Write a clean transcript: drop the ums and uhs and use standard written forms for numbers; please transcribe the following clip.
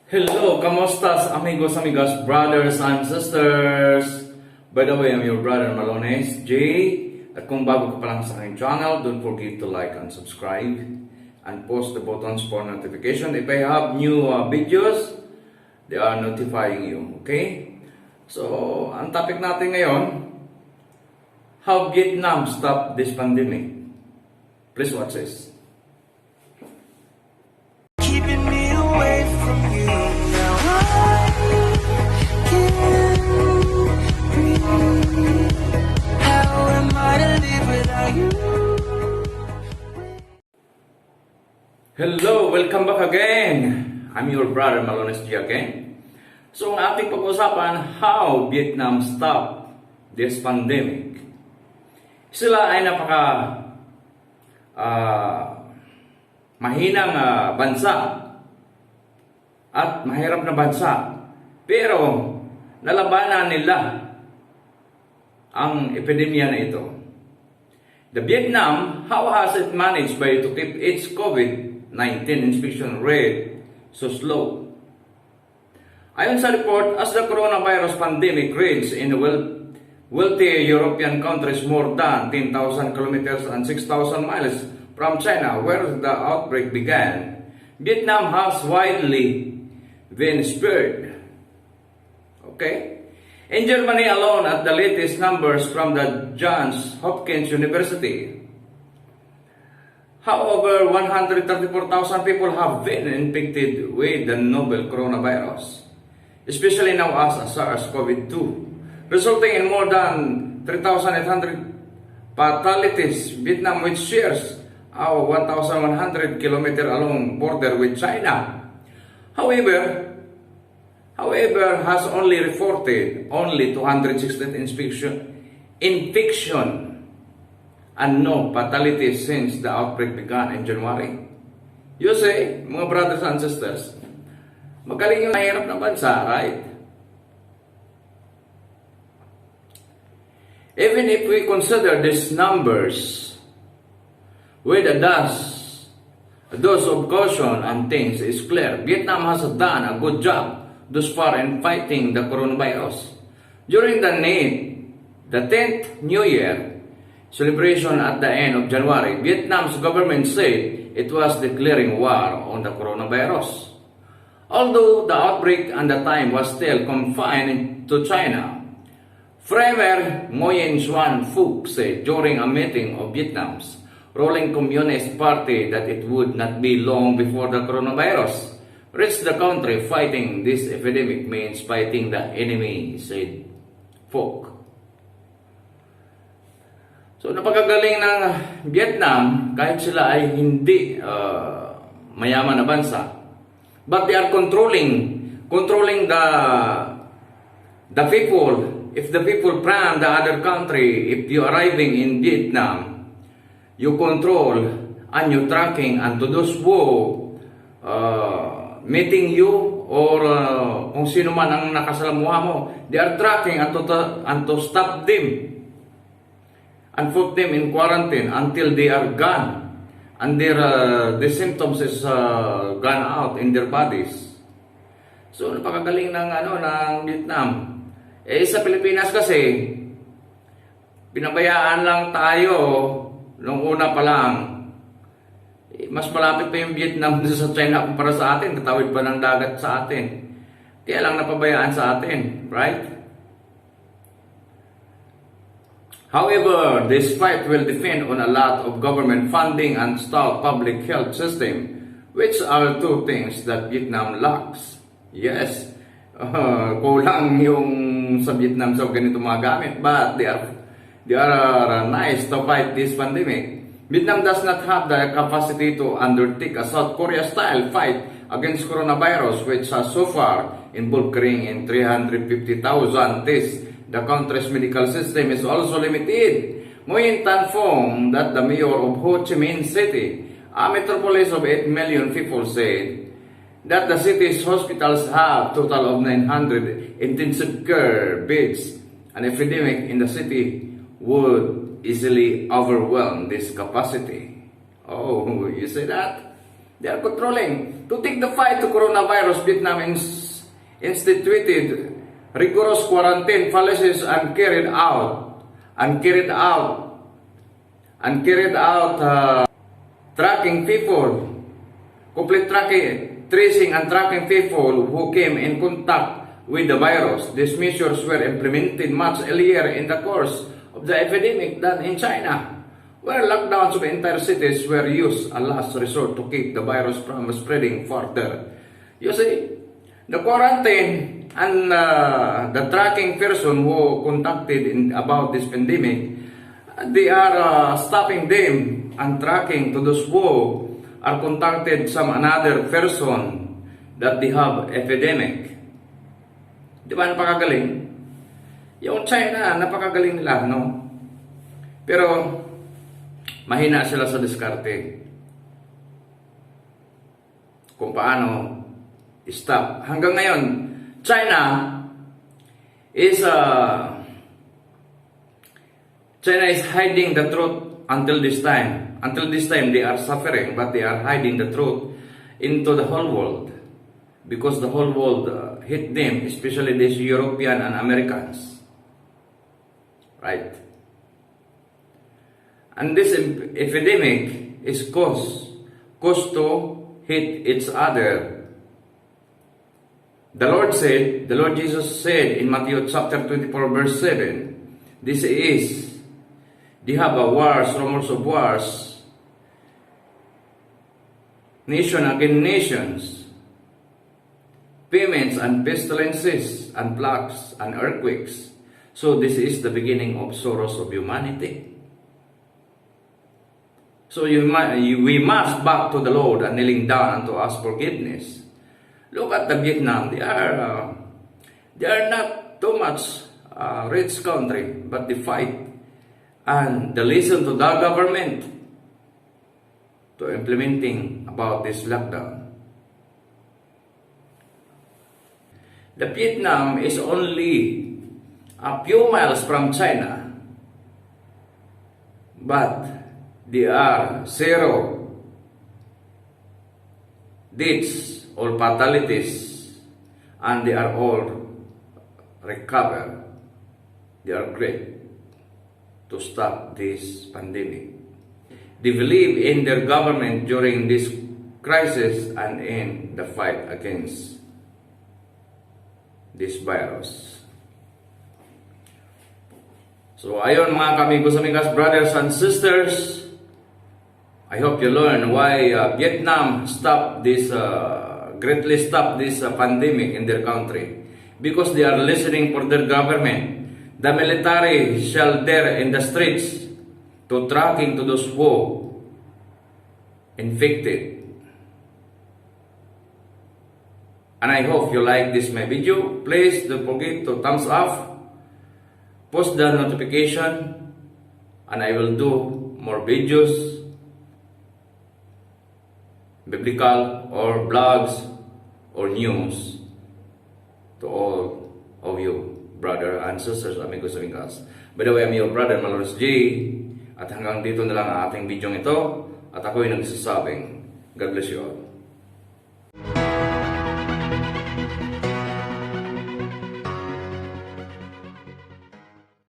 Hello, kamostas, amigos, amigas, brothers and sisters. By the way, I'm your brother Malunesj. At kung bago ka pa lang sa aking channel, don't forget to like and subscribe and post the buttons for notification. If I have new videos, they are notifying you. Okay? So, ang topic natin ngayon, how Vietnam stopped this pandemic. Please watch this. Keeping me away from you. Now I can't breathe. How am I to live without you? Hello, welcome back again. I'm your brother Malunesj again. So, ang ating pag-usapan, how Vietnam stopped this pandemic. Sila ay mahinang bansa at mahirap na bansa. Pero nalabanan nila ang epidemya na ito. The Vietnam, how has it managed by to keep its COVID-19 infection rate so slow? Ayon sa report, as the coronavirus pandemic reached in wealthy European countries more than 10,000 kilometers and 6,000 miles from China, where the outbreak began, Vietnam has widely been spared. Okay? In Germany alone, at the latest numbers from the Johns Hopkins University, however, 134,000 people have been infected with the novel coronavirus, especially now as SARS-CoV-2, resulting in more than 3,800 fatalities. Vietnam, which shares our 1,100 kilometer long border with China, however, has only reported only 216 infection and no fatalities since the outbreak began in January. You see, mga brothers and sisters, magaling yung mahirap na bansa, right? Even if we consider these numbers with a dose of caution and things is clear, Vietnam has done a good job thus far in fighting the coronavirus. During the 10th New Year celebration at the end of January, Vietnam's government said it was declaring war on the coronavirus. Although the outbreak and the time was still confined to China, Premier Nguyen Xuan Phuc said during a meeting of Vietnam's ruling Communist Party that it would not be long before the coronavirus reached the country. Fighting this epidemic means fighting the enemy, said Phuc. So, napakagaling ng Vietnam kahit sila ay hindi mayaman na bansa. But they are controlling the people. If the people from the other country, if you arriving in Vietnam, you control and you tracking, and to those who meeting you or kung sino man ang nakasalamuha mo, they are tracking and to stop them and put them in quarantine until they are gone and the symptoms is gone out in their bodies. So napakagaling ng ng Vietnam. Sa Pilipinas kasi pinabayaan lang tayo nung una pa lang. Mas malapit pa yung Vietnam sa China kumpara sa atin, katawid pa ng dagat sa atin. Kaya lang napabayaan sa atin, right? However, this fight will depend on a lot of government funding and stalled public health system, which are two things that Vietnam lacks. Yes, kulang yung sa Vietnam sa ganito mga gamit, but they are nice to fight this pandemic. Vietnam does not have the capacity to undertake a South Korea-style fight against coronavirus, which has so far involved carrying in 350,000 tests. The country's medical system is also limited. Nguyen Tan Phong, that the mayor of Ho Chi Minh City, a metropolis of 8 million people, said that the city's hospitals have total of 900 intensive care beds. An epidemic in the city would easily overwhelm this capacity. Oh, you say that? They are controlling. To take the fight to coronavirus, Vietnam instituted rigorous quarantine policies and carried out tracking people, complete tracing and tracking people who came in contact with the virus. These measures were implemented much earlier in the course of the epidemic than in China, where lockdowns of entire cities were used as a last resort to keep the virus from spreading further. You see, the quarantine and the tracking person who contacted about this pandemic, they are stopping them and tracking to those who are contacted some another person that they have epidemic. Di ba napakagaling? Yung China, napakagaling nila, no? Pero mahina sila sa diskarte. Kung paano stop. Hanggang ngayon, China is hiding the truth until this time. Until this time, they are suffering, but they are hiding the truth into the whole world. Because the whole world hate them, especially these European and Americans. Right? And this epidemic is caused to hit each other. The Lord Jesus said in Matthew chapter 24 verse 7, they have a wars, rumors of wars, nation against nations, famines and pestilences and plagues and earthquakes. So this is the beginning of sorrows of humanity. So we must back to the Lord and kneeling down and to ask forgiveness. Look at the Vietnam. They are not too much rich country, but they fight and they listen to the government to implementing about this lockdown. The Vietnam is only a few miles from China, but they are zero deaths or fatalities, and they are all recovered. They are great to stop this pandemic. They believe in their government during this crisis and in the fight against this virus. So ayon mga kamigos-amigas, brothers and sisters, I hope you learn why Vietnam greatly stopped this pandemic in their country. Because they are listening for their government. The military shall there in the streets to tracking to those who infected. And I hope you like this my video. Please don't forget to thumbs up, post the notification, and I will do more videos, biblical or blogs or news to all of you, brother and sisters, amigos, amigas. By the way, I'm your brother Malunesj. At hanggang dito na lang ang ating video ito. At ako'y nagsasabing, God bless you all.